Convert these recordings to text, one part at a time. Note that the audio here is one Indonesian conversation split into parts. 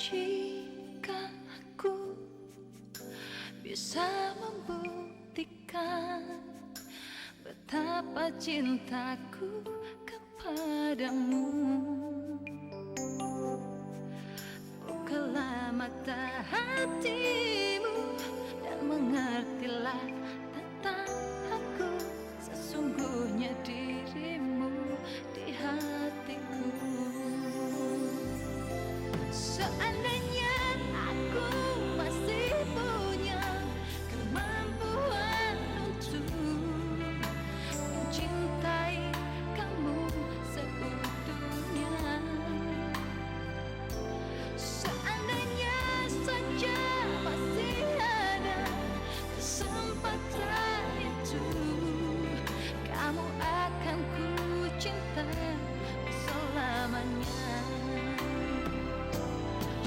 Jika aku bisa membuktikan betapa cintaku kepadamu, bukalah mata hatimu dan mengertilah tentang aku, sesungguhnya dirimu di hatiku. Seandainya aku masih punya kemampuan untuk mencintai kamu seutuhnya, seandainya saja masih ada kesempatan itu, kamu akan ku cinta selamanya.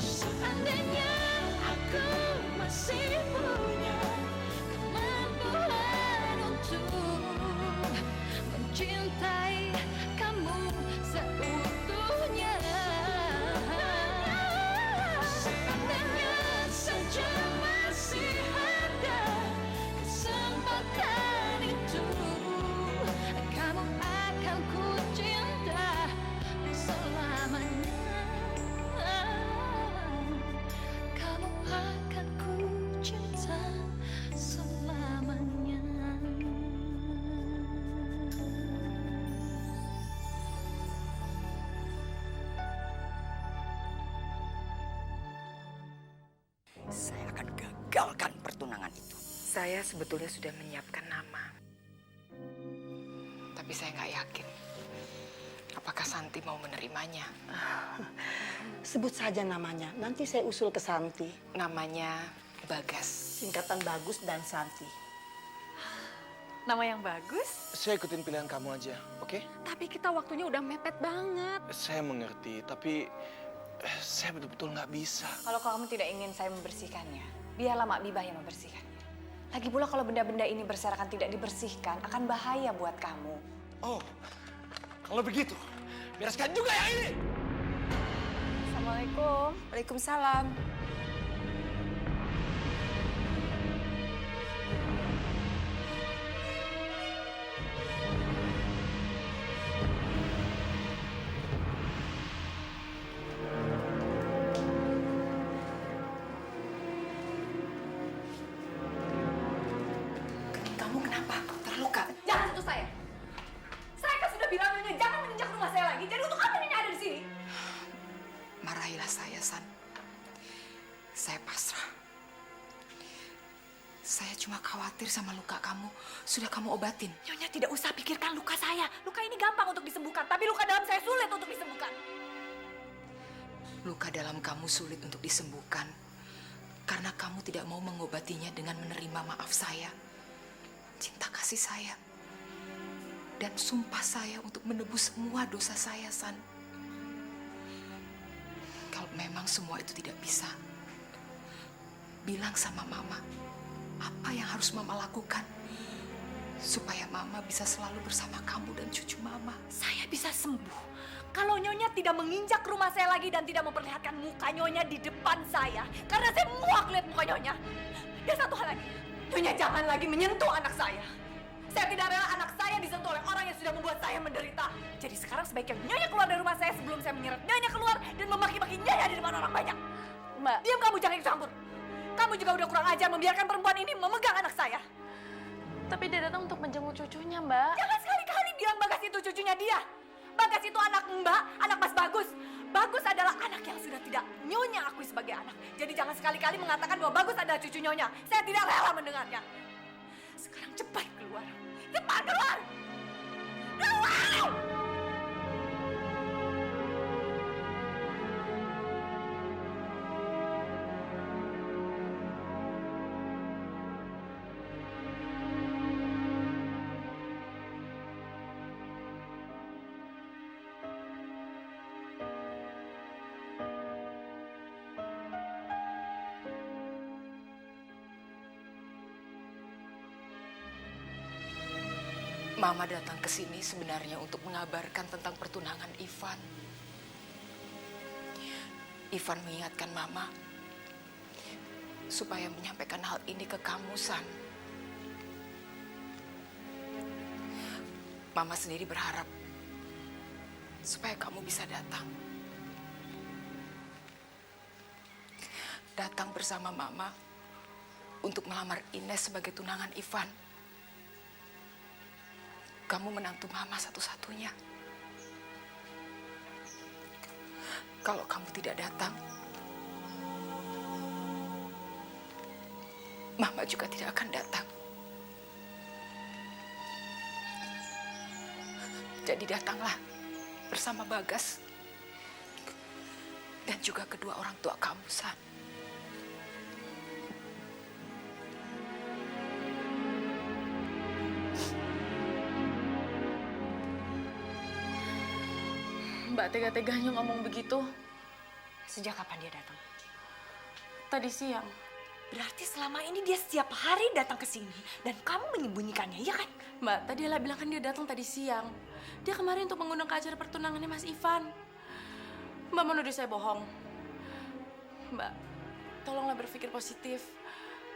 Seandainya aku masih punya kemampuan untuk mencintai kamu seutuhnya, seandainya saja masih ada kesempatan itu, kamu akan ku cinta selamanya. Kamu akan ku cinta selamanya. Saya akan gagalkan pertunangan itu. Saya sebetulnya sudah menyiapkan nama. Tapi saya nggak yakin apakah Santi mau menerimanya. Sebut saja namanya, nanti saya usul ke Santi. Namanya Bagas. Singkatan Bagus dan Santi. Nama yang bagus, Saya ikutin pilihan kamu aja, oke? tapi kita waktunya udah mepet banget. Saya mengerti, tapi saya betul-betul nggak bisa. Kalau kamu tidak ingin saya membersihkannya, biarlah Mak Bibah yang membersihkannya. Lagi pula kalau benda-benda ini berserakan tidak dibersihkan, akan bahaya buat kamu. Oh, kalau begitu, bereskan juga yang ini! Assalamualaikum. Waalaikumsalam. Kamu kenapa? Terluka? Jangan sentuh saya. Saya kan sudah bilang Nyonya jangan menginjak rumah saya lagi. Jadi untuk apa Nyonya ada di sini? Marahilah saya, San. Saya pasrah. Saya cuma khawatir sama luka kamu. Sudah kamu obatin. Nyonya tidak usah pikirkan luka saya. Luka ini gampang untuk disembuhkan, tapi luka dalam saya sulit untuk disembuhkan. Luka dalam kamu sulit untuk disembuhkan karena kamu tidak mau mengobatinya dengan menerima maaf saya, cinta kasih saya, dan sumpah saya untuk menebus semua dosa saya, San. Kalau memang semua itu tidak bisa, bilang sama Mama apa yang harus Mama lakukan supaya Mama bisa selalu bersama kamu dan cucu Mama. Saya bisa sembuh kalau Nyonya tidak menginjak rumah saya lagi dan tidak memperlihatkan muka Nyonya di depan saya. Karena saya muak lihat muka Nyonya. Dan satu hal lagi, Nyonya jangan lagi menyentuh anak saya. Saya tidak rela anak saya disentuh oleh orang yang sudah membuat saya menderita. Jadi sekarang sebaiknya Nyonya keluar dari rumah saya sebelum saya menyeret Nyonya keluar dan memaki-maki Nyonya di depan orang banyak. Mbak, Diam kamu, jangan ikut campur. Kamu juga udah kurang ajar membiarkan perempuan ini memegang anak saya. tapi dia datang untuk menjenguk cucunya, Mbak. Jangan sekali-kali bilang Bagas itu cucunya dia. Bagas itu anak Mbak, anak Mas Bagus. Bagus adalah anak yang sudah tidak Nyonya akui sebagai anak. Jadi jangan sekali-kali mengatakan bahwa Bagus adalah cucu Nyonya. Saya tidak rela mendengarnya. Sekarang cepat keluar. Cepat keluar! Keluar! Mama datang ke sini sebenarnya untuk mengabarkan tentang pertunangan Ivan. Ivan mengingatkan Mama supaya menyampaikan hal ini ke kamu, San. Mama sendiri berharap supaya kamu bisa datang. Datang bersama Mama untuk melamar Ines sebagai tunangan Ivan. Kamu menantu Mama satu-satunya. Kalau kamu tidak datang, Mama juga tidak akan datang. Jadi datanglah bersama Bagas dan juga kedua orang tua kamu, San. Mbak tega-teganya ngomong begitu. Sejak kapan dia datang? Tadi siang. Berarti selama ini dia setiap hari datang ke sini dan kamu menyembunyikannya, ya kan? Mbak, tadi Ella bilang kan dia datang tadi siang. Dia kemarin untuk mengundang ke acara pertunangannya Mas Ivan. Mbak mau nuduh saya bohong? Mbak, tolonglah berpikir positif.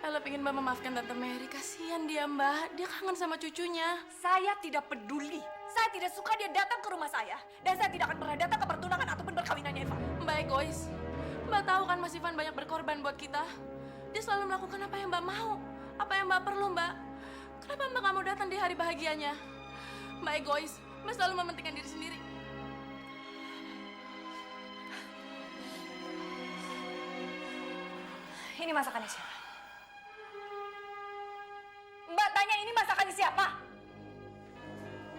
Ella pengen Mbak memaafkan Tante Mary. Kasihan dia, Mbak. Dia kangen sama cucunya. Saya tidak peduli. Saya tidak suka dia datang ke rumah saya. Dan saya tidak akan pernah datang ke pertunangan ataupun perkawinannya Eva. Mbak egois. Mbak tahu kan Mas Ivan banyak berkorban buat kita. Dia selalu melakukan apa yang Mbak mau. Apa yang Mbak perlu, Mbak. Kenapa Mbak nggak mau datang di hari bahagianya? Mbak egois. Mbak selalu mementingkan diri sendiri. Ini masakannya siapa? Mbak tanya ini masakannya siapa?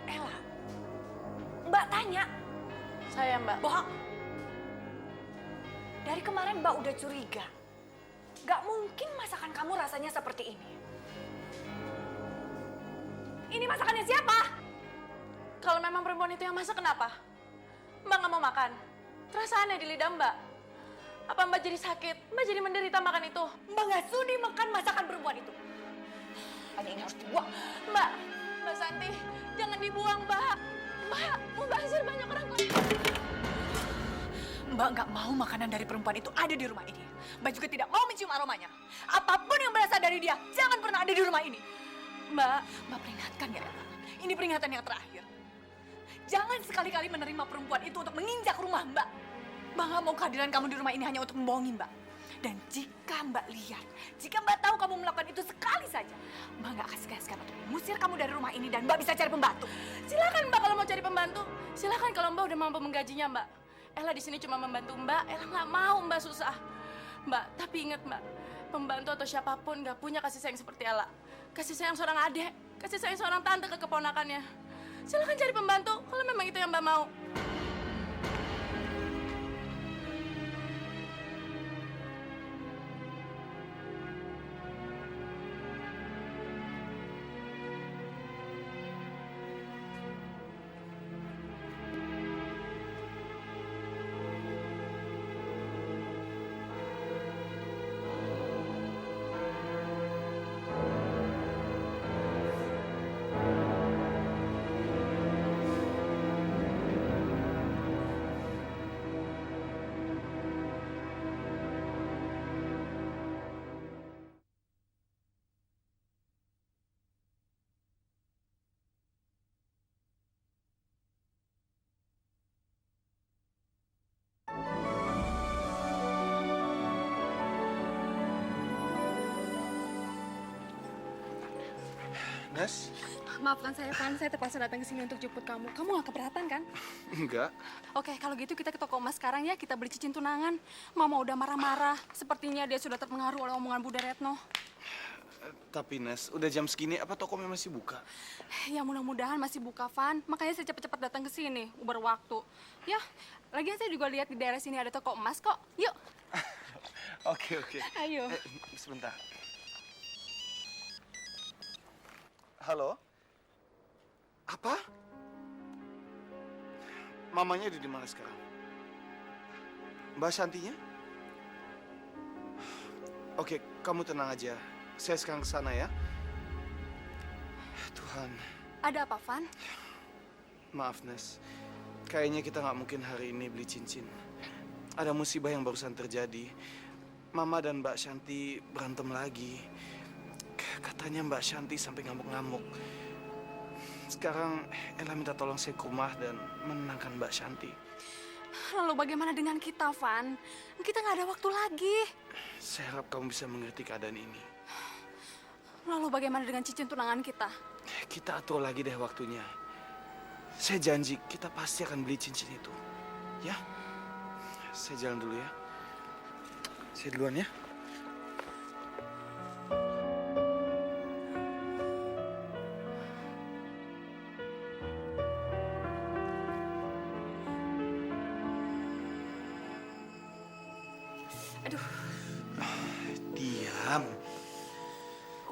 Ella. Mbak tanya. Saya, Mbak. Bohong. Dari kemarin Mbak udah curiga. Gak mungkin masakan kamu rasanya seperti ini. Ini masakannya siapa? Kalau memang perempuan itu yang masak, kenapa? Mbak nggak mau makan? Terasa aneh di lidah Mbak. Apa Mbak jadi sakit? Mbak jadi menderita makan itu? Mbak gak sudi makan masakan perempuan itu. Hanya ini harus dibuang. Mbak, Mbak Santi, jangan dibuang, Mbak. Mbak, mau bazir banyak orang kok. Mbak gak mau makanan dari perempuan itu ada di rumah ini. Mbak juga tidak mau mencium aromanya. Apapun yang berasal dari dia, jangan pernah ada di rumah ini. Mbak, Mbak peringatkan ya, Ella. Ini peringatan yang terakhir. Jangan sekali-kali menerima perempuan itu untuk menginjak rumah Mbak. Mbak gak mau kehadiran kamu di rumah ini hanya untuk membohongi Mbak. Dan jika Mbak lihat, jika Mbak tahu kamu melakukan itu sekali saja, Mbak gak akan segan-segan untuk mengusir kamu dari rumah ini dan Mbak bisa cari pembantu. silakan Mbak kalau mau cari pembantu. Silakan kalau Mbak udah mampu menggajinya, Mbak. Ella di sini cuma membantu Mbak. Ella nggak mau Mbak susah. Mbak, tapi ingat Mbak, pembantu atau siapapun nggak punya kasih sayang seperti Ella. Kasih sayang seorang adik, kasih sayang seorang tante ke keponakannya. Silakan cari pembantu kalau memang itu yang Mbak mau. Nes? Maafkan saya, Van. Saya terpaksa datang ke sini untuk jemput kamu. Kamu gak keberatan, kan? Enggak. Oke, kalau gitu kita ke toko emas sekarang ya. Kita beli cincin tunangan. Mama udah marah-marah. Sepertinya dia sudah terpengaruh oleh omongan Bunda Retno. Tapi Nes, udah jam segini apa tokonya masih buka? Ya mudah-mudahan masih buka, Van. Makanya saya cepat-cepat datang ke sini. Uber waktu. Ya, lagian saya juga lihat di daerah sini ada toko emas kok. Yuk. Oke. Ayo. Sebentar. Halo? Apa? Mamanya ada di mana sekarang? Mbak Santinya? Oke, kamu tenang aja. Saya sekarang ke sana ya. Tuhan, Ada apa, Van? maaf Nes. Kayaknya kita nggak mungkin hari ini beli cincin. ada musibah yang barusan terjadi. Mama dan Mbak Shanti berantem lagi. Katanya Mbak Shanti sampai ngamuk-ngamuk. Sekarang Ella minta tolong saya ke rumah dan menenangkan Mbak Shanti. Lalu bagaimana dengan kita, Van? Kita nggak ada waktu lagi. Saya harap kamu bisa mengerti keadaan ini. Lalu bagaimana dengan cincin tunangan kita? Kita atur lagi deh waktunya. Saya janji kita pasti akan beli cincin itu. Ya? Saya jalan dulu ya. Saya duluan ya. Aduh, Diam.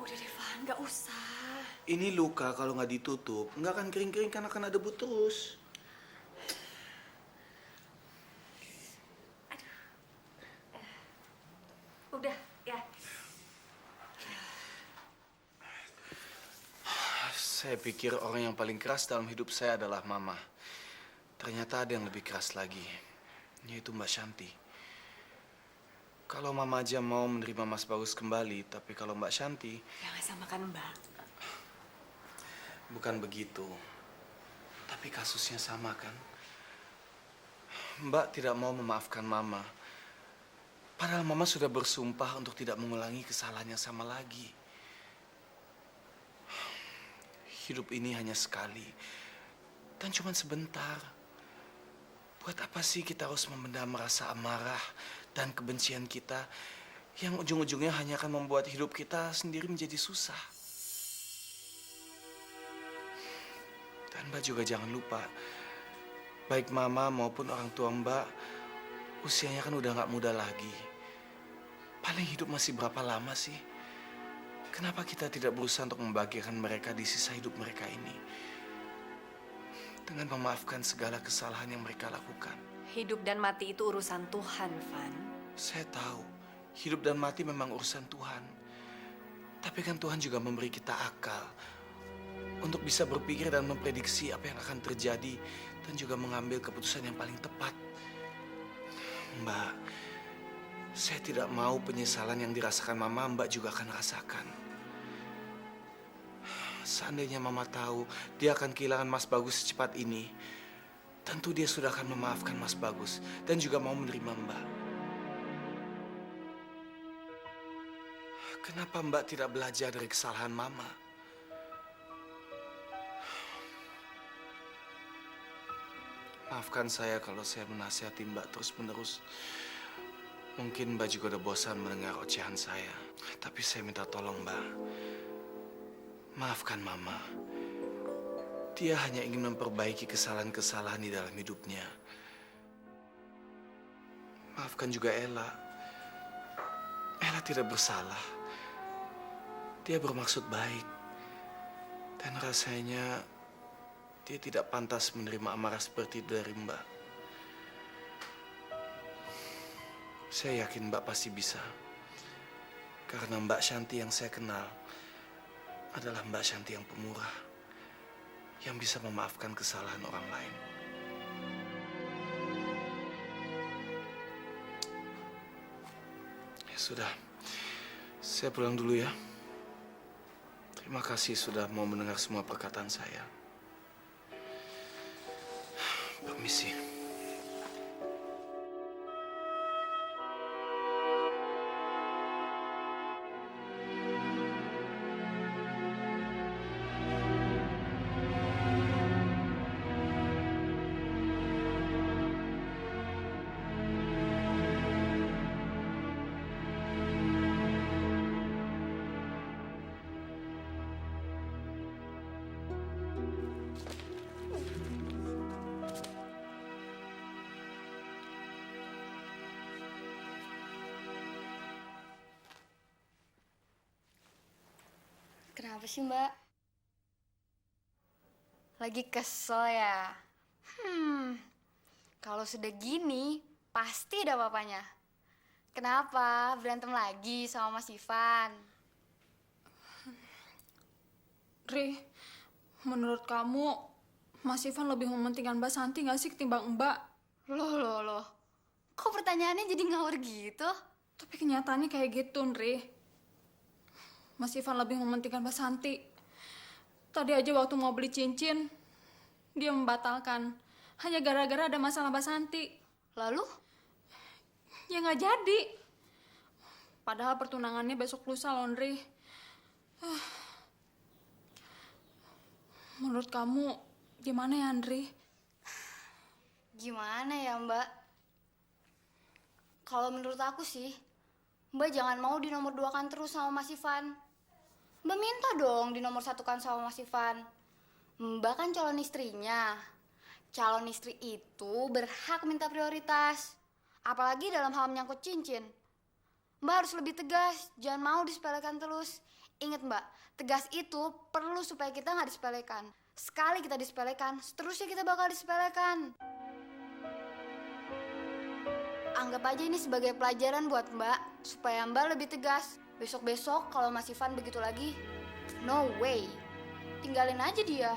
udah deh Van, nggak usah. Ini luka kalau nggak ditutup, nggak akan kering-kering karena akan ada debu terus. Udah, ya. Saya pikir orang yang paling keras dalam hidup saya adalah Mama. Ternyata ada yang lebih keras lagi, yaitu Mbak Shanti. Kalau Mama aja mau menerima Mas Bagus kembali, tapi kalau Mbak Shanti... Jangan samakan Mbak. Bukan begitu. Tapi kasusnya sama kan? Mbak tidak mau memaafkan Mama. Padahal Mama sudah bersumpah untuk tidak mengulangi kesalahan yang sama lagi. Hidup ini hanya sekali. Dan cuma sebentar. Buat apa sih kita harus memendam rasa amarah dan kebencian kita yang ujung-ujungnya hanya akan membuat hidup kita sendiri menjadi susah. Dan Mbak juga jangan lupa, baik Mama maupun orang tua Mbak, usianya kan udah nggak muda lagi. Paling hidup masih berapa lama sih? Kenapa kita tidak berusaha untuk membahagiakan mereka di sisa hidup mereka ini? Dengan memaafkan segala kesalahan yang mereka lakukan. Hidup dan mati itu urusan Tuhan, Van. Saya tahu, hidup dan mati memang urusan Tuhan. Tapi kan Tuhan juga memberi kita akal untuk bisa berpikir dan memprediksi apa yang akan terjadi dan juga mengambil keputusan yang paling tepat. Mbak, saya tidak mau penyesalan yang dirasakan Mama, Mbak juga akan rasakan. Seandainya Mama tahu dia akan kehilangan Mas Bagus secepat ini, tentu dia sudah akan memaafkan Mas Bagus dan juga mau menerima Mbak. Kenapa Mbak tidak belajar dari kesalahan Mama? Maafkan saya kalau saya menasihati Mbak terus-menerus. Mungkin Mbak juga udah bosan mendengar ocehan saya. Tapi saya minta tolong Mbak. Maafkan Mama. Dia hanya ingin memperbaiki kesalahan-kesalahan di dalam hidupnya. Maafkan juga Ella. Ella tidak bersalah. Dia bermaksud baik. Dan rasanya dia tidak pantas menerima amarah seperti itu dari Mbak. Saya yakin Mbak pasti bisa. Karena Mbak Shanti yang saya kenal adalah Mbak Shanti yang pemurah, yang bisa memaafkan kesalahan orang lain. Ya sudah, saya pulang dulu ya. Terima kasih sudah mau mendengar semua perkataan saya. Permisi. Kenapa sih, Mbak? Lagi kesel ya? Kalau sudah gini, pasti ada papanya. Kenapa? Berantem lagi sama Mas Ivan? Ri, menurut kamu Mas Ivan lebih mementingkan Mbak Santi nggak sih ketimbang Mbak? Loh. Kok pertanyaannya jadi ngawur gitu? Tapi kenyataannya kayak gitu, Nri. Mas Ivan lebih mementingkan Mbak Santi. Tadi aja waktu mau beli cincin, dia membatalkan. Hanya gara-gara ada masalah Mbak Santi. Lalu? Ya nggak jadi. Padahal pertunangannya besok lusa, loh, Nri. Menurut kamu gimana ya, Nri? Gimana ya, Mbak? Kalau menurut aku sih, Mbak jangan mau dinomor 2-kan terus sama Mas Ivan. Mbak minta dong dinomor 1-kan sama Mas Ivan. Mbak kan calon istrinya. Calon istri itu berhak minta prioritas. Apalagi dalam hal menyangkut cincin. Mbak harus lebih tegas, jangan mau disepelekan terus. Ingat Mbak, tegas itu perlu supaya kita nggak disepelekan. Sekali kita disepelekan, seterusnya kita bakal disepelekan. Anggap aja ini sebagai pelajaran buat Mbak, supaya Mbak lebih tegas. Besok-besok kalau Mas Ivan begitu lagi, no way. Tinggalin aja dia,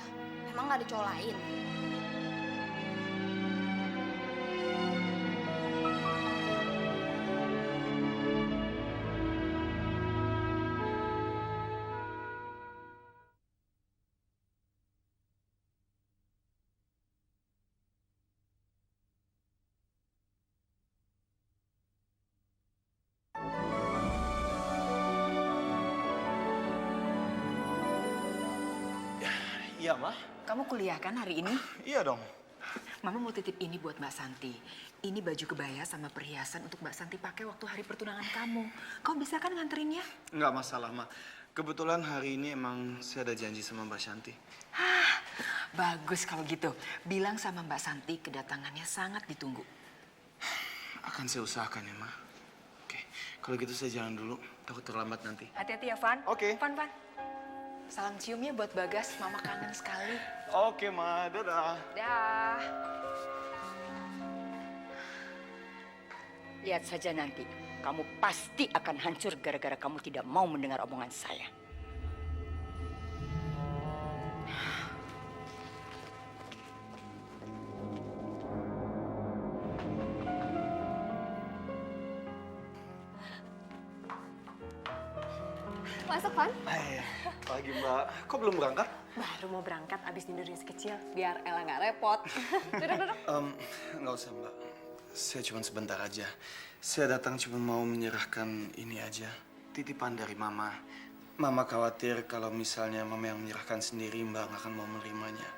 emang nggak ada cowok lain. Iya, Ma. Kamu kuliah kan hari ini? Iya dong. Mama mau titip ini buat Mbak Santi. Ini baju kebaya sama perhiasan untuk Mbak Santi pakai waktu hari pertunangan kamu. Kau bisa kan nganterinnya? Nggak masalah, Ma. Kebetulan hari ini emang saya ada janji sama Mbak Shanti. Bagus kalau gitu. Bilang sama Mbak Santi kedatangannya sangat ditunggu. Akan saya usahakan ya, Ma. Oke, kalau gitu saya jalan dulu. Takut terlambat nanti. Hati-hati ya, Van. Oke. Van. Salam ciumnya buat Bagas. Mama kangen sekali. Oke, Ma. Dadah. Dah. Lihat saja nanti. Kamu pasti akan hancur gara-gara kamu tidak mau mendengar omongan saya. Masuk, Van. Pagi, Mbak. Kok belum berangkat? Baru mau berangkat abis tidur sekecil, biar Ella nggak repot. Duduk. Nggak usah, Mbak. Saya cuma sebentar aja. Saya datang cuma mau menyerahkan ini aja. Titipan dari Mama. Mama khawatir kalau misalnya Mama yang menyerahkan sendiri, Mbak nggak akan mau menerimanya.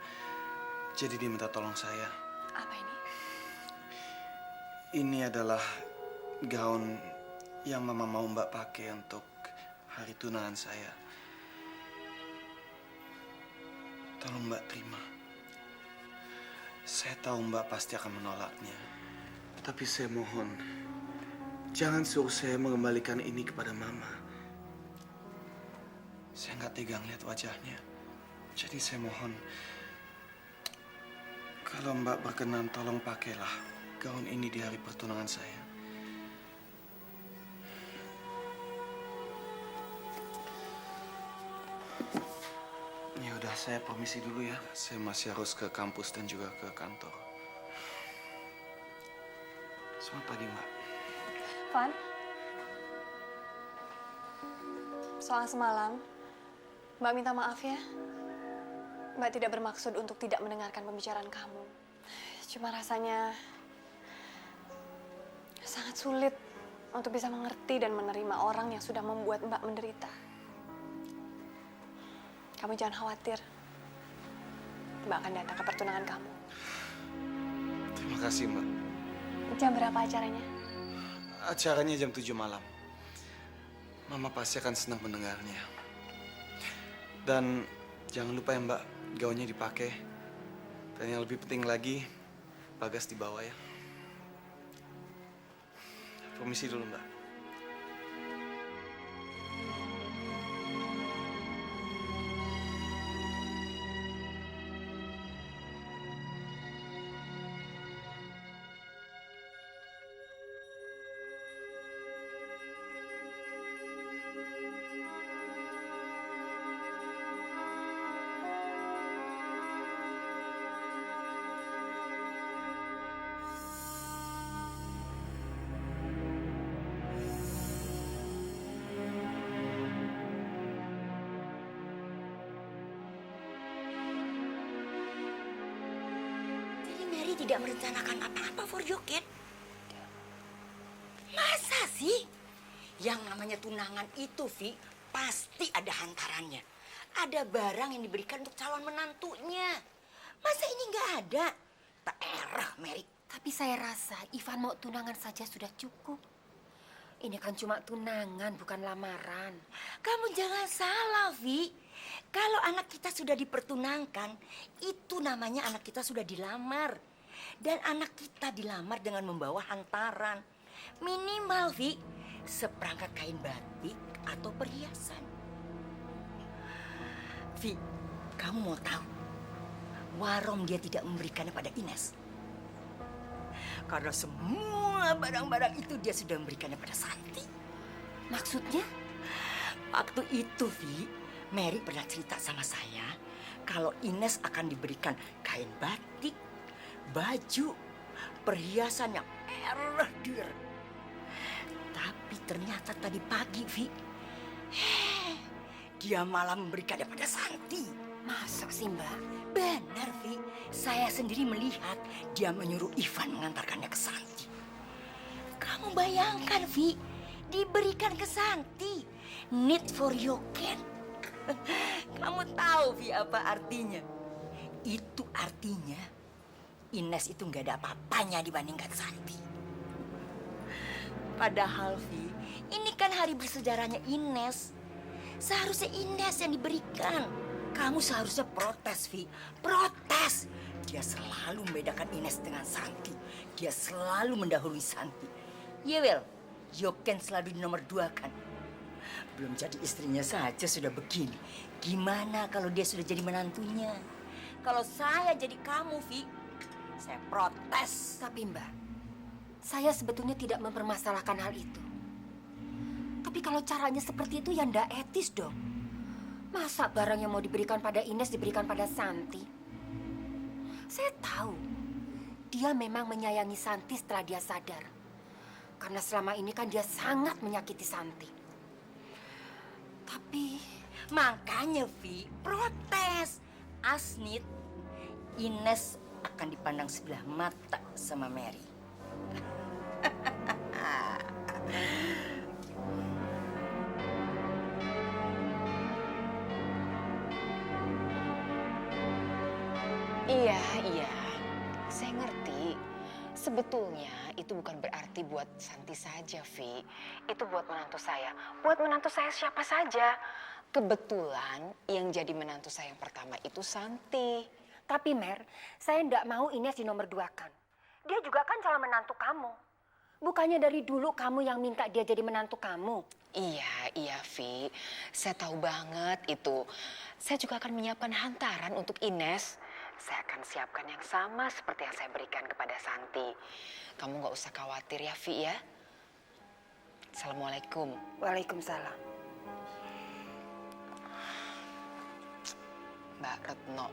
Jadi dia minta tolong saya. Apa ini? Ini adalah gaun yang Mama mau Mbak pakai untuk hari tunangan saya. Tolong Mbak terima. Saya tahu Mbak pasti akan menolaknya. Tapi saya mohon, jangan suruh saya mengembalikan ini kepada Mama. Saya nggak tegang lihat wajahnya. Jadi saya mohon, kalau Mbak berkenan tolong pakailah gaun ini di hari pertunangan saya. Ya udah, saya permisi dulu ya. Saya masih harus ke kampus dan juga ke kantor. Selamat pagi, Mbak. Van, soal semalam, Mbak minta maaf ya. Mbak tidak bermaksud untuk tidak mendengarkan pembicaraan kamu. Cuma rasanya sangat sulit untuk bisa mengerti dan menerima orang yang sudah membuat Mbak menderita. Kamu jangan khawatir. Mbak akan datang ke pertunangan kamu. Terima kasih, Mbak. Jam berapa acaranya? Acaranya jam 7 malam. Mama pasti akan senang mendengarnya. Dan jangan lupa ya, Mbak, gaunnya dipakai. Dan yang lebih penting lagi, Bagas dibawa ya. Permisi dulu, Mbak. tidak merencanakan apa-apa for your kid? Masa sih? Yang namanya tunangan itu, Vi, pasti ada hantarannya. Ada barang yang diberikan untuk calon menantunya. Masa ini nggak ada? Tak erah, Mary. Tapi saya rasa Ivan mau tunangan saja sudah cukup. Ini kan cuma tunangan, bukan lamaran. Kamu jangan salah, Vi. Kalau anak kita sudah dipertunangkan, itu namanya anak kita sudah dilamar. Dan anak kita dilamar dengan membawa hantaran. Minimal, Vi, seperangkat kain batik atau perhiasan. Vi, kamu mau tahu? Warom dia tidak memberikannya pada Ines. Karena semua barang-barang itu dia sudah memberikannya pada Santi. Maksudnya? Waktu itu, Vi, Mary pernah cerita sama saya kalau Ines akan diberikan kain batik, baju, perhiasan yang dir. Tapi ternyata tadi pagi, Vi, dia malah memberikannya pada Santi. Masa sih, Mbak? Benar, Vi. Saya sendiri melihat dia menyuruh Ivan mengantarkannya ke Santi. Kamu bayangkan, Vi, diberikan ke Santi. Need for your can. Kamu tahu, Vi, apa artinya? Itu artinya Ines itu nggak ada apa-apanya dibandingkan Santi. Padahal, Vi, ini kan hari bersejarahnya Ines. Seharusnya Ines yang diberikan. Kamu seharusnya protes, Vi. Protes. Dia selalu membedakan Ines dengan Santi. Dia selalu mendahului Santi. Yewel, Yoken selalu di nomor 2 kan? Belum jadi istrinya saja sudah begini. Gimana kalau dia sudah jadi menantunya? Kalau saya jadi kamu, Vi, saya protes. Tapi Mbak, saya sebetulnya tidak mempermasalahkan hal itu. Tapi kalau caranya seperti itu ya ndak etis dong. Masa barang yang mau diberikan pada Ines diberikan pada Santi? Saya tahu dia memang menyayangi Santi setelah dia sadar. Karena selama ini kan dia sangat menyakiti Santi. Tapi makanya, Vi, protes. Asnit, Ines akan dipandang sebelah mata sama Mary. Iya, saya ngerti. Sebetulnya itu bukan berarti buat Santi saja, Vi. Itu buat menantu saya. Buat menantu saya siapa saja. Kebetulan yang jadi menantu saya yang pertama itu Santi. Tapi Mer, saya ndak mau Ines di nomor 2 kan. Dia juga kan calon menantu kamu. Bukannya dari dulu kamu yang minta dia jadi menantu kamu. Iya, Vi. Saya tahu banget itu. Saya juga akan menyiapkan hantaran untuk Ines. Saya akan siapkan yang sama seperti yang saya berikan kepada Santi. Kamu nggak usah khawatir ya, Vi ya. Assalamualaikum. Waalaikumsalam. Mbak Retno,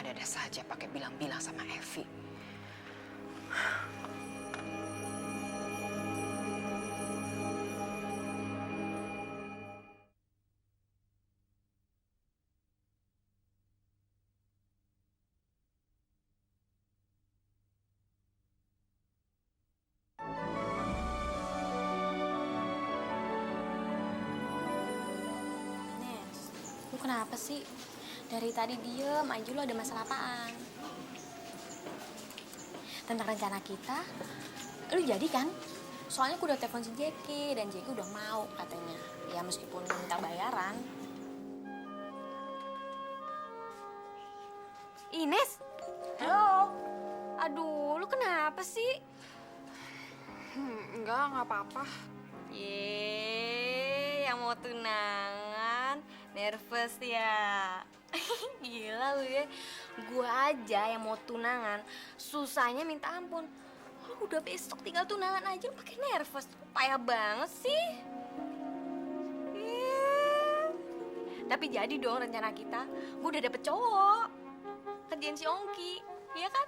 ada-ada saja pakai bilang-bilang sama Evi. Lu kenapa sih? Dari tadi diem aja, lu ada masalah apaan? Tentang rencana kita, lu jadi kan? Soalnya aku udah telepon si Jeki, dan Jeki udah mau katanya. Ya meskipun minta bayaran. Ines? Halo? Aduh, lu kenapa sih? Enggak apa-apa. Yeay, yang mau tunangan, nervous ya. Gila lu ya, gua aja yang mau tunangan, susahnya minta ampun. Lu udah besok tinggal tunangan aja, lu pakai nervous, payah banget sih. Tapi jadi dong rencana kita, gua udah dapet cowok, kerjaan si Ongki, iya kan?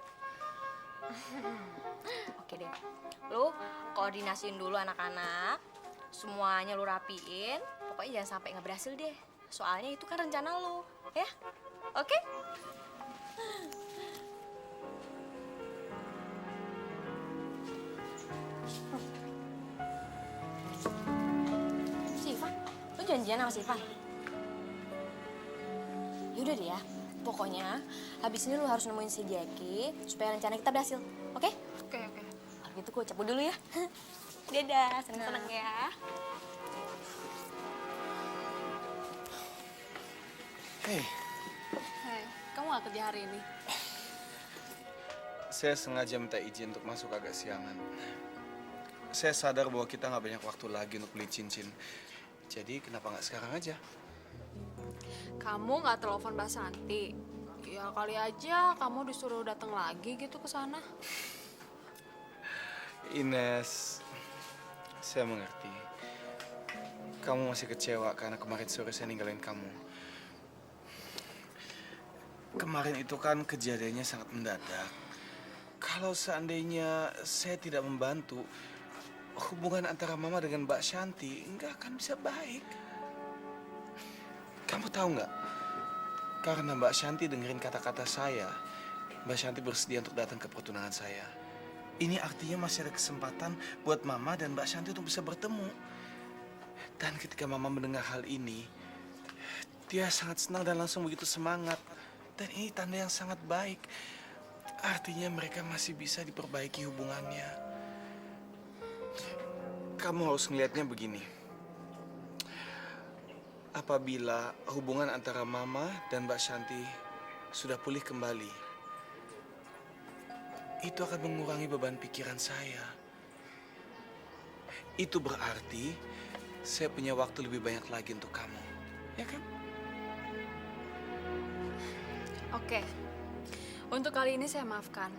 Oke deh, lu koordinasiin dulu anak-anak, semuanya lu rapiin, pokoknya jangan sampai nggak berhasil deh. Soalnya itu kan rencana lu, ya? Oke? Si Ivan, lu janjian sama si Ivan? Yaudah deh ya, pokoknya habis ini lu harus nemuin si Jackie supaya rencana kita berhasil, oke? Oke, oke. Kalau gitu gue cabut dulu ya. Dadah, seneng-seneng ya. Hei, Hei, kamu gak kerja hari ini? saya sengaja minta izin untuk masuk agak siangan. Saya sadar bahwa kita nggak banyak waktu lagi untuk beli cincin. Jadi kenapa nggak sekarang aja? Kamu nggak telepon Mbak Santi? Ya kali aja kamu disuruh datang lagi gitu ke sana. Ines, saya mengerti. Kamu masih kecewa karena kemarin sore saya ninggalin kamu. Kemarin itu kan kejadiannya sangat mendadak. Kalau seandainya saya tidak membantu, hubungan antara Mama dengan Mbak Shanti nggak akan bisa baik. Kamu tahu nggak? Karena Mbak Shanti dengerin kata-kata saya, Mbak Shanti bersedia untuk datang ke pertunangan saya. Ini artinya masih ada kesempatan buat Mama dan Mbak Shanti untuk bisa bertemu. Dan ketika Mama mendengar hal ini, dia sangat senang dan langsung begitu semangat. Dan ini tanda yang sangat baik. Artinya mereka masih bisa diperbaiki hubungannya. Kamu harus ngelihatnya begini. Apabila hubungan antara Mama dan Mbak Shanti sudah pulih kembali, itu akan mengurangi beban pikiran saya. Itu berarti saya punya waktu lebih banyak lagi untuk kamu. Ya kan? Oke, untuk kali ini saya maafkan.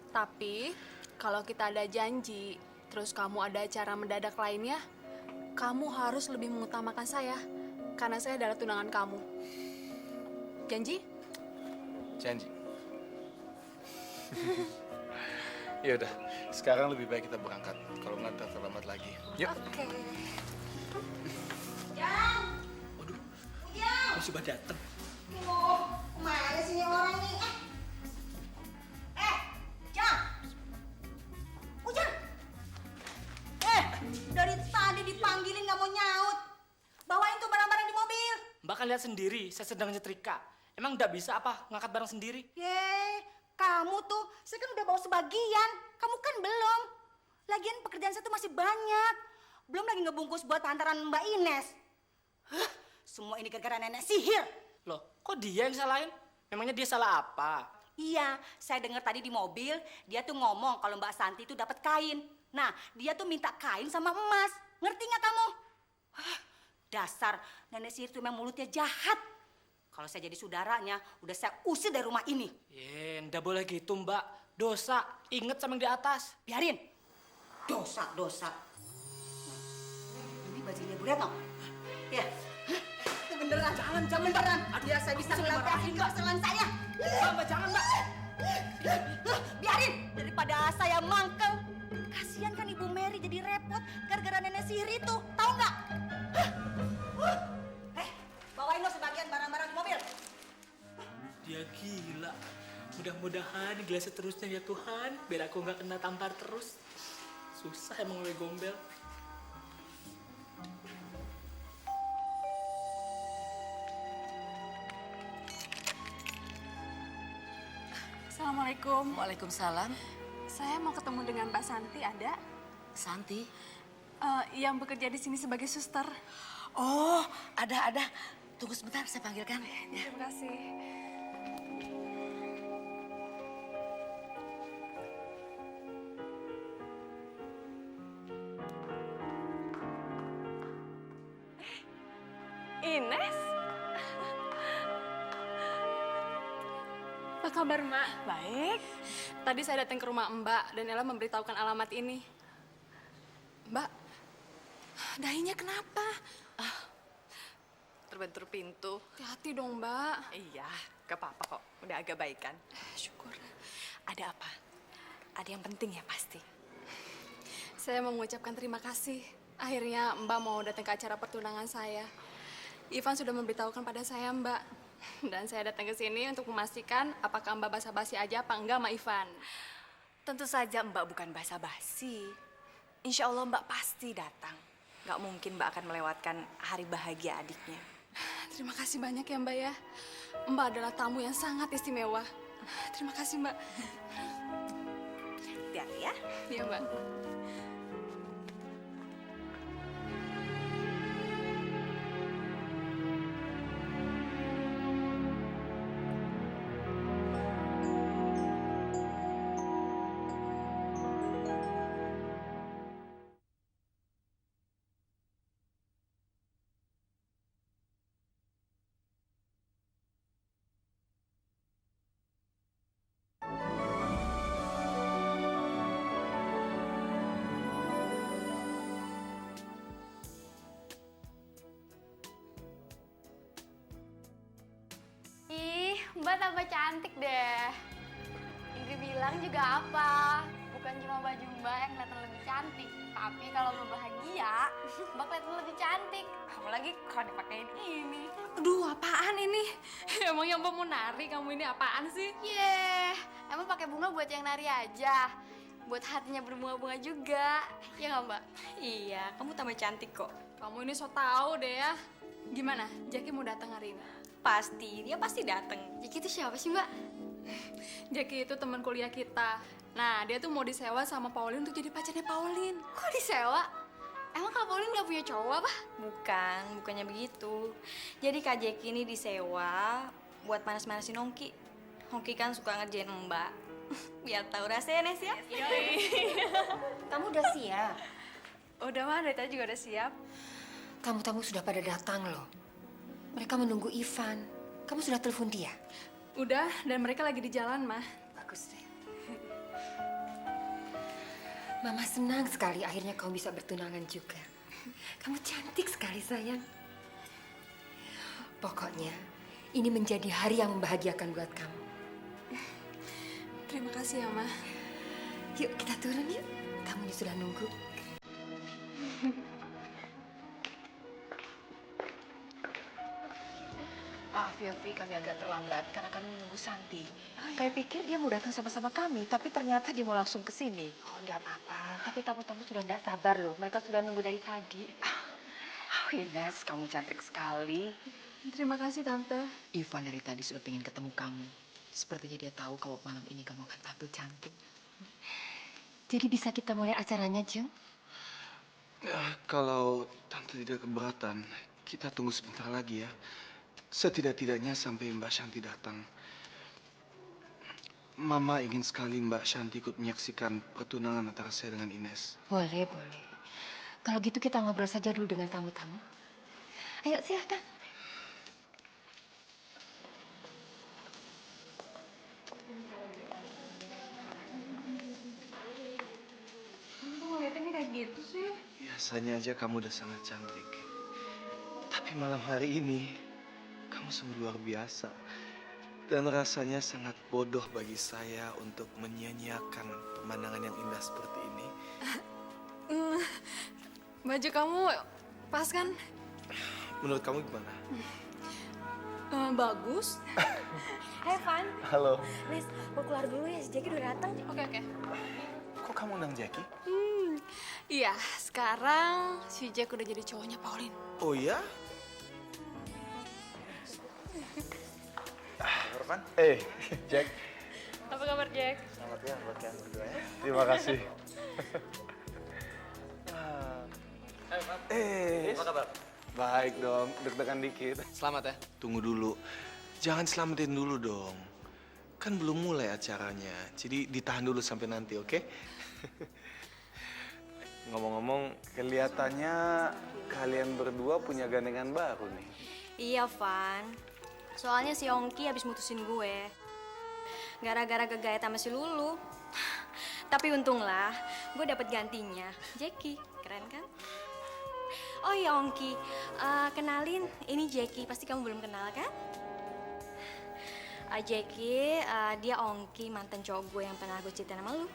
Tapi kalau kita ada janji, terus kamu ada acara mendadak lainnya, kamu harus lebih mengutamakan saya, karena saya adalah tunangan kamu. Janji? Janji. Ya udah, sekarang lebih baik kita berangkat. Kalau nggak ntar terlambat lagi. Yuk. Oke. Waduh, masih pada datang. Kemana sih orang nih? Jang! Ujang! Dari tadi dipanggilin nggak mau nyaut. Bawain tuh barang-barang di mobil. Mbak kan lihat sendiri, saya sedang nyetrika. Emang nggak bisa apa ngangkat barang sendiri? Kamu tuh, saya kan udah bawa sebagian. Kamu kan belum. Lagian pekerjaan saya tuh masih banyak. Belum lagi ngebungkus buat hantaran Mbak Ines. Semua ini gara-gara nenek sihir. Loh, kok dia yang salahin? Memangnya dia salah apa? Iya, saya dengar tadi di mobil, dia tuh ngomong kalau Mbak Santi itu dapat kain. Nah, dia tuh minta kain sama emas. Ngerti nggak kamu? Dasar nenek sihir itu memang mulutnya jahat. Kalau saya jadi saudaranya, udah saya usir dari rumah ini. Nggak boleh gitu, Mbak. Dosa. Ingat sama yang di atas. Biarin. Dosa. Ini bajunya Bu Retno. Ya. Itu beneran. Jangan beneran. Biar saya bisa ngelampiasin kesalahan saya. Mbak, jangan, Mbak. Biarin. Daripada saya mangkel. Kasihan kan Ibu Mary jadi repot gara-gara nenek sihir itu. Tahu nggak? Bawain lo sebagian barang-barang di mobil. Dia gila. Mudah-mudahan gila seterusnya ya Tuhan. Biar aku nggak kena tampar terus. Susah emang gue gombel. Assalamualaikum. Waalaikumsalam. Saya mau ketemu dengan Mbak Santi, ada? Santi? Yang bekerja di sini sebagai suster. Oh, ada. Tunggu sebentar, saya panggilkan. Ya. Terima kasih. Ines? Apa kabar, Mak? Baik. Tadi saya datang ke rumah Mbak dan Ella memberitahukan alamat ini. Mbak, dahinya kenapa? Terbentur pintu. Hati-hati dong, Mbak. Iya, gak apa-apa kok. Udah agak baikan. Syukur. Ada apa? Ada yang penting ya pasti. Saya mau mengucapkan terima kasih. Akhirnya Mbak mau datang ke acara pertunangan saya. Ivan sudah memberitahukan pada saya, Mbak. Dan saya datang ke sini untuk memastikan apakah Mbak basa-basi aja apa enggak sama Ivan. Tentu saja Mbak bukan basa-basi. Insya Allah Mbak pasti datang. Gak mungkin Mbak akan melewatkan hari bahagia adiknya. Terima kasih banyak ya Mbak ya. Mbak adalah tamu yang sangat istimewa. Terima kasih Mbak. Hati-hati ya. Iya Mbak. Ih, Mbak tambah cantik deh. Indri bilang juga apa? Bukan cuma baju Mbak yang kelihatan lebih cantik, tapi kalau Mbak bahagia, Mbak kelihatan lebih cantik. Apalagi kalau dipakein ini. Aduh, apaan ini? Emang yang Mbak mau nari kamu ini apaan sih? Emang pakai bunga buat yang nari aja. Buat hatinya berbunga-bunga juga. Ya nggak Mbak? Iya, kamu tambah cantik kok. Kamu ini so tau deh ya. Gimana? Jackie mau datang hari ini? Pasti, dia pasti datang. Jackie itu siapa sih Mbak? Jackie itu teman kuliah kita. Nah, dia tuh mau disewa sama Pauline untuk jadi pacarnya Pauline. Kok disewa? Emang Kak Pauline nggak punya cowok apa? Bukannya begitu. Jadi Kak Jackie ini disewa buat manas-manasin Hongki. Hongki kan suka ngerjain Mbak. Biar tahu rasanya, Nes ya. Kamu udah siap? Udah mah, dari tadi juga udah siap. Tamu-tamu sudah pada datang loh. Mereka menunggu Ivan. Kamu sudah telepon dia? Udah, dan mereka lagi di jalan, Mah. Bagus deh. Mama senang sekali akhirnya kamu bisa bertunangan juga. Kamu cantik sekali, sayang. Pokoknya, ini menjadi hari yang membahagiakan buat kamu. Terima kasih ya, Mah. Yuk, kita turun yuk. Tamunya sudah nunggu. Maaf ya, Vi, kami agak terlambat karena kami menunggu Santi. Kami pikir dia mau datang sama-sama kami, tapi ternyata dia mau langsung ke sini. Oh, enggak apa-apa. Tapi tamu-tamu sudah enggak sabar loh. Mereka sudah nunggu dari tadi. Oh, Ines, kamu cantik sekali. Terima kasih, Tante. Ivan dari tadi sudah pengen ketemu kamu. Sepertinya dia tahu kalau malam ini kamu akan tampil cantik. Jadi bisa kita mulai acaranya, Jeng? Ya, kalau Tante tidak keberatan, kita tunggu sebentar lagi ya. Setidak-tidaknya sampai Mbak Shanti datang. Mama ingin sekali Mbak Shanti ikut menyaksikan pertunangan antara saya dengan Ines. Boleh, boleh. Kalau gitu kita ngobrol saja dulu dengan tamu-tamu. Ayo, silahkan. Kamu ngeliatinnya kayak gitu sih? Biasanya aja kamu udah sangat cantik. Tapi malam hari ini, kamu sungguh luar biasa. Dan rasanya sangat bodoh bagi saya untuk menyia-nyiakan pemandangan yang indah seperti ini. Baju kamu pas kan? Menurut kamu gimana? Bagus. Hai, Van. Halo. Nes, mau keluar dulu ya, si Jackie udah datang. Oke. Kok kamu undang Jackie? Iya, sekarang si Jack udah jadi cowoknya Pauline. Oh iya? Van? Jack. Apa kabar, Jack? Selamat ya buat kalian berdua ya. Terima kasih. Apa kabar? Baik dong, deg-degan dikit. Selamat ya. Tunggu dulu. Jangan selamatin dulu dong. Kan belum mulai acaranya. Jadi ditahan dulu sampai nanti, oke? Ngomong-ngomong, kelihatannya kalian berdua punya gandengan baru nih. Iya, Van. Soalnya si Hongki habis mutusin gue. Gara-gara gegayat sama si Lulu. Tapi untunglah, gue dapet gantinya. Jackie, keren kan? Oh iya, Hongki. Kenalin, ini Jackie. Pasti kamu belum kenal, kan? Jackie, dia Hongki, mantan cowok gue yang pernah gue ceritain sama lu.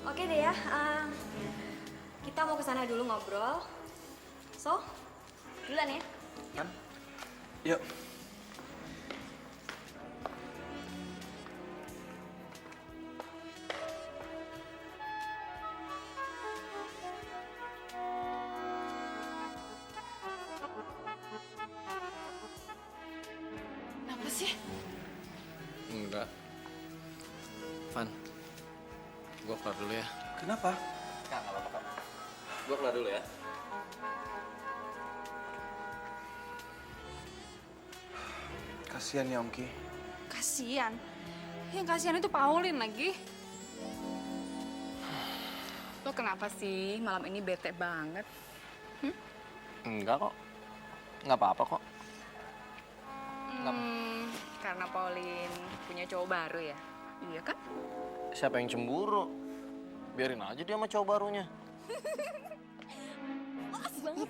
Oke deh ya, kita mau kesana dulu ngobrol. So, duluan ya. Kan? Yuk. sih? Enggak. Van, gue keluar dulu ya. Kenapa? Nggak apa-apa kok. Gue keluar dulu ya. Kasihan ya Ongki. Kasian. Yang kasihan itu Pauline lagi. Lo kenapa sih malam ini bete banget? Enggak kok. Nggak apa-apa kok. Karena Pauline punya cowok baru ya? Iya kan? Siapa yang cemburu? Biarin aja dia sama cowok barunya. Pas banget.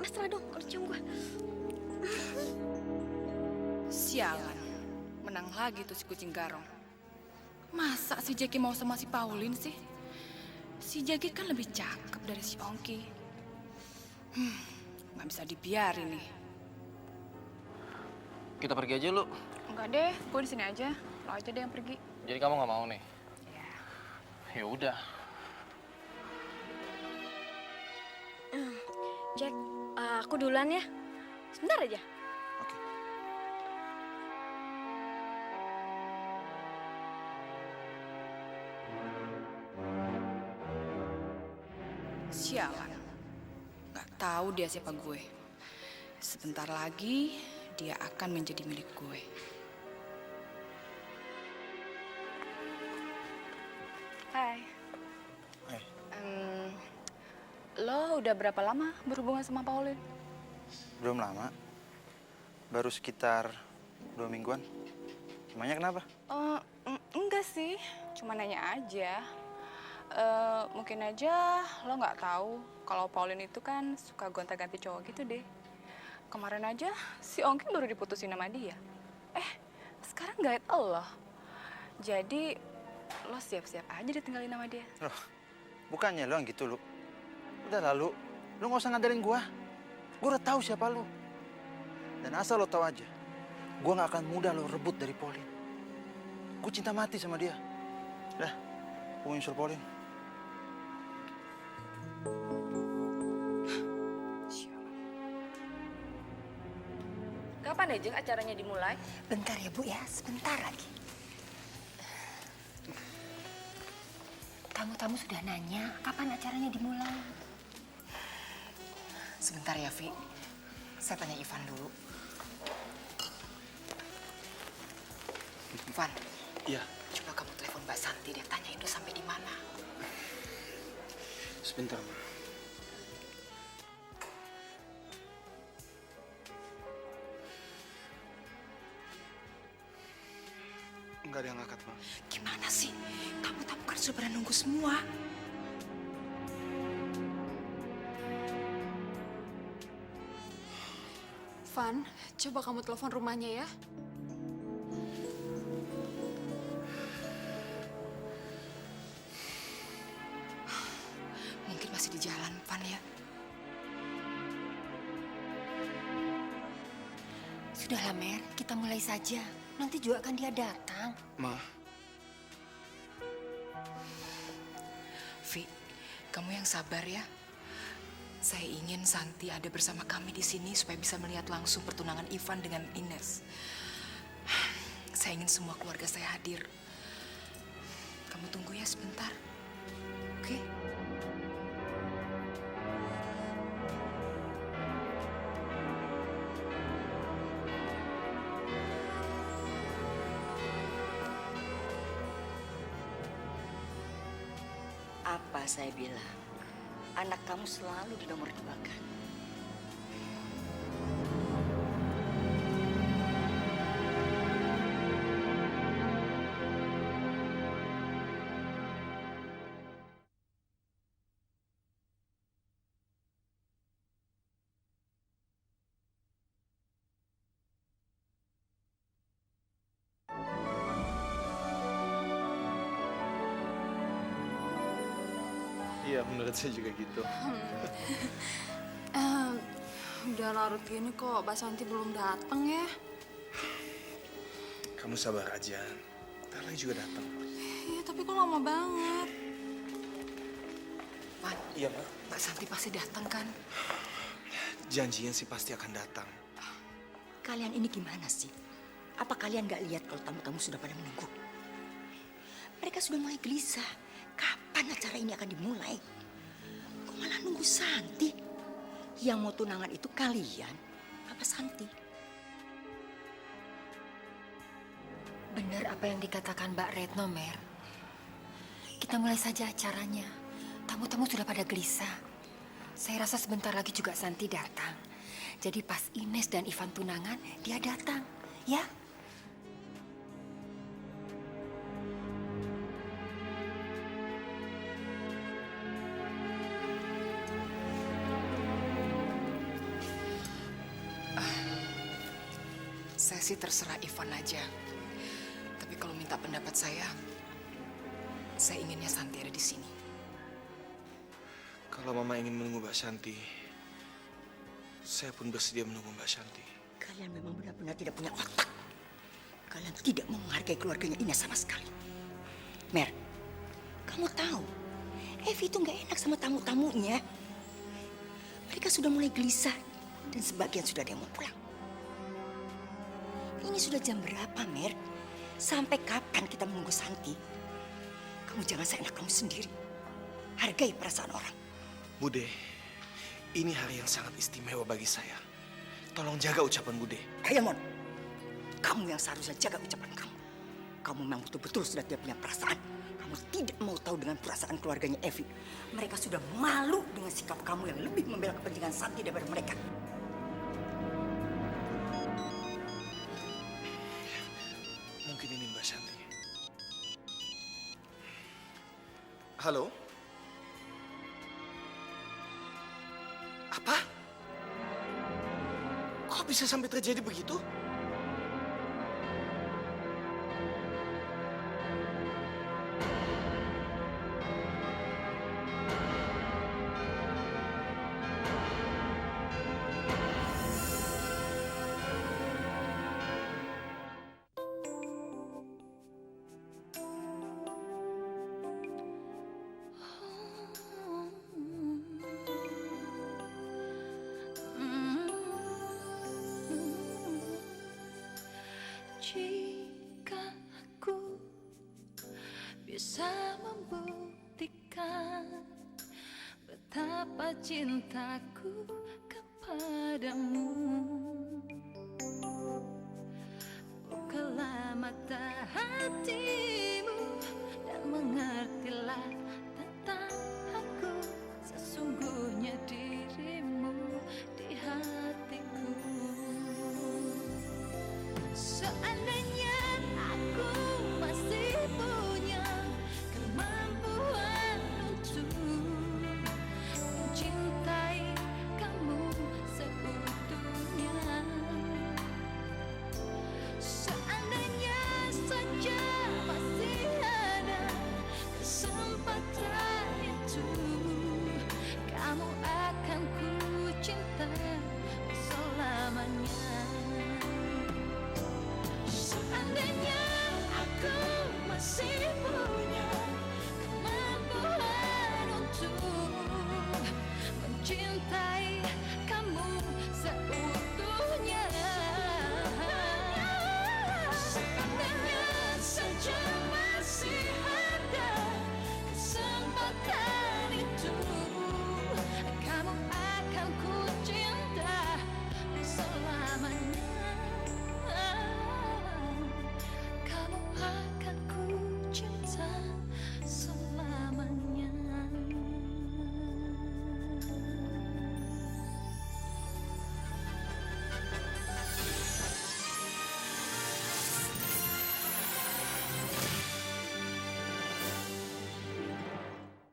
Mas Rado, kalau cium gue. Sialan, menang lagi tuh si kucing garong. Masa si Jackie mau sama si Pauline sih? Si Jackie kan lebih cakep dari si Ongki. Nggak bisa dibiarin nih. Kita pergi aja lu. Enggak deh, gue di sini aja. Lo aja deh yang pergi. Jadi kamu nggak mau nih? Iya. Ya udah. Jack, aku duluan ya. Sebentar aja. Sialan, nggak tahu dia siapa gue. Sebentar lagi dia akan menjadi milik gue. Hai. Hai. Lo udah berapa lama berhubungan sama Pauline? Belum lama. Baru sekitar 2 mingguan. Emangnya kenapa? Enggak sih, cuma nanya aja. Mungkin aja lo nggak tahu kalau Pauline itu kan suka gonta-ganti cowok gitu deh. Kemarin aja si Ongki baru diputusin sama dia. Sekarang gait lo. Jadi lo siap-siap aja ditinggalin sama dia. Loh, bukannya lo yang gitu, lu. Udah lalu, lu nggak usah ngadelin gua. Gua udah tahu siapa lu. Dan asal lo tahu aja, gua nggak akan mudah lo rebut dari Pauline. Gua cinta mati sama dia. Dah, gua nyusul Pauline. Kapan aja acaranya dimulai? Bentar ya Bu ya, sebentar lagi. Tamu-tamu sudah nanya kapan acaranya dimulai. Sebentar ya, Vi. Saya tanya Ivan dulu. Ivan. Iya. Coba kamu telepon Mbak Santi deh, tanya itu sampai di mana. Sebentar, Ma. Enggak ada yang angkat, Ma. Gimana sih? Tamu-tamu kan sudah pada nunggu semua. Van, coba kamu telepon rumahnya ya. Mungkin masih di jalan, Van ya. Sudahlah Mer, kita mulai saja. Nanti juga akan dia datang. Ma. Vi, kamu yang sabar ya. Saya ingin Santi ada bersama kami di sini supaya bisa melihat langsung pertunangan Ivan dengan Ines. Saya ingin semua keluarga saya hadir. Kamu tunggu ya sebentar. Oke? Apa saya bilang? Anak kamu selalu dinomor 2-kan. Iya, menurut saya juga gitu. Udah larut gini kok, Mbak Santi belum datang ya. Kamu sabar aja. Ntar lagi juga datang. Iya, tapi kok lama banget. Van, iya, Ma. Mbak Santi pasti datang kan? Janjinya sih pasti akan datang. Kalian ini gimana sih? Apa kalian gak lihat kalau tamu-tamu sudah pada menunggu? Mereka sudah mulai gelisah. Kapan acara ini akan dimulai? Kok malah nunggu Santi? Yang mau tunangan itu kalian apa Santi? Benar apa yang dikatakan Mbak Retno, Mer. Kita mulai saja acaranya. Tamu-tamu sudah pada gelisah. Saya rasa sebentar lagi juga Santi datang. Jadi pas Ines dan Ivan tunangan, dia datang. Ya? Saya sih terserah Ivan aja. Tapi kalau minta pendapat saya inginnya Santi ada di sini. Kalau Mama ingin menunggu Mbak Shanti, saya pun bersedia menunggu Mbak Shanti. Kalian memang benar-benar tidak punya otak. Kalian tidak menghargai keluarganya Ines sama sekali. Mer, kamu tahu, Evi itu nggak enak sama tamu-tamunya. Mereka sudah mulai gelisah dan sebagian sudah ada yang mau pulang. Ini sudah jam berapa, Mer? Sampai kapan kita menunggu Santi? Kamu jangan seenak kamu sendiri. Hargai perasaan orang. Bude, ini hari yang sangat istimewa bagi saya. Tolong jaga ucapan Bude. Mon, kamu yang seharusnya jaga ucapan kamu. Kamu memang betul-betul sudah tidak punya perasaan. Kamu tidak mau tahu dengan perasaan keluarganya Evi. Mereka sudah malu dengan sikap kamu yang lebih membela kepentingan Santi daripada mereka. Mungkin ini Mbak Shanti. Halo? Apa? Kok bisa sampai terjadi begitu? Jika aku bisa membuktikan betapa cintaku kepadamu,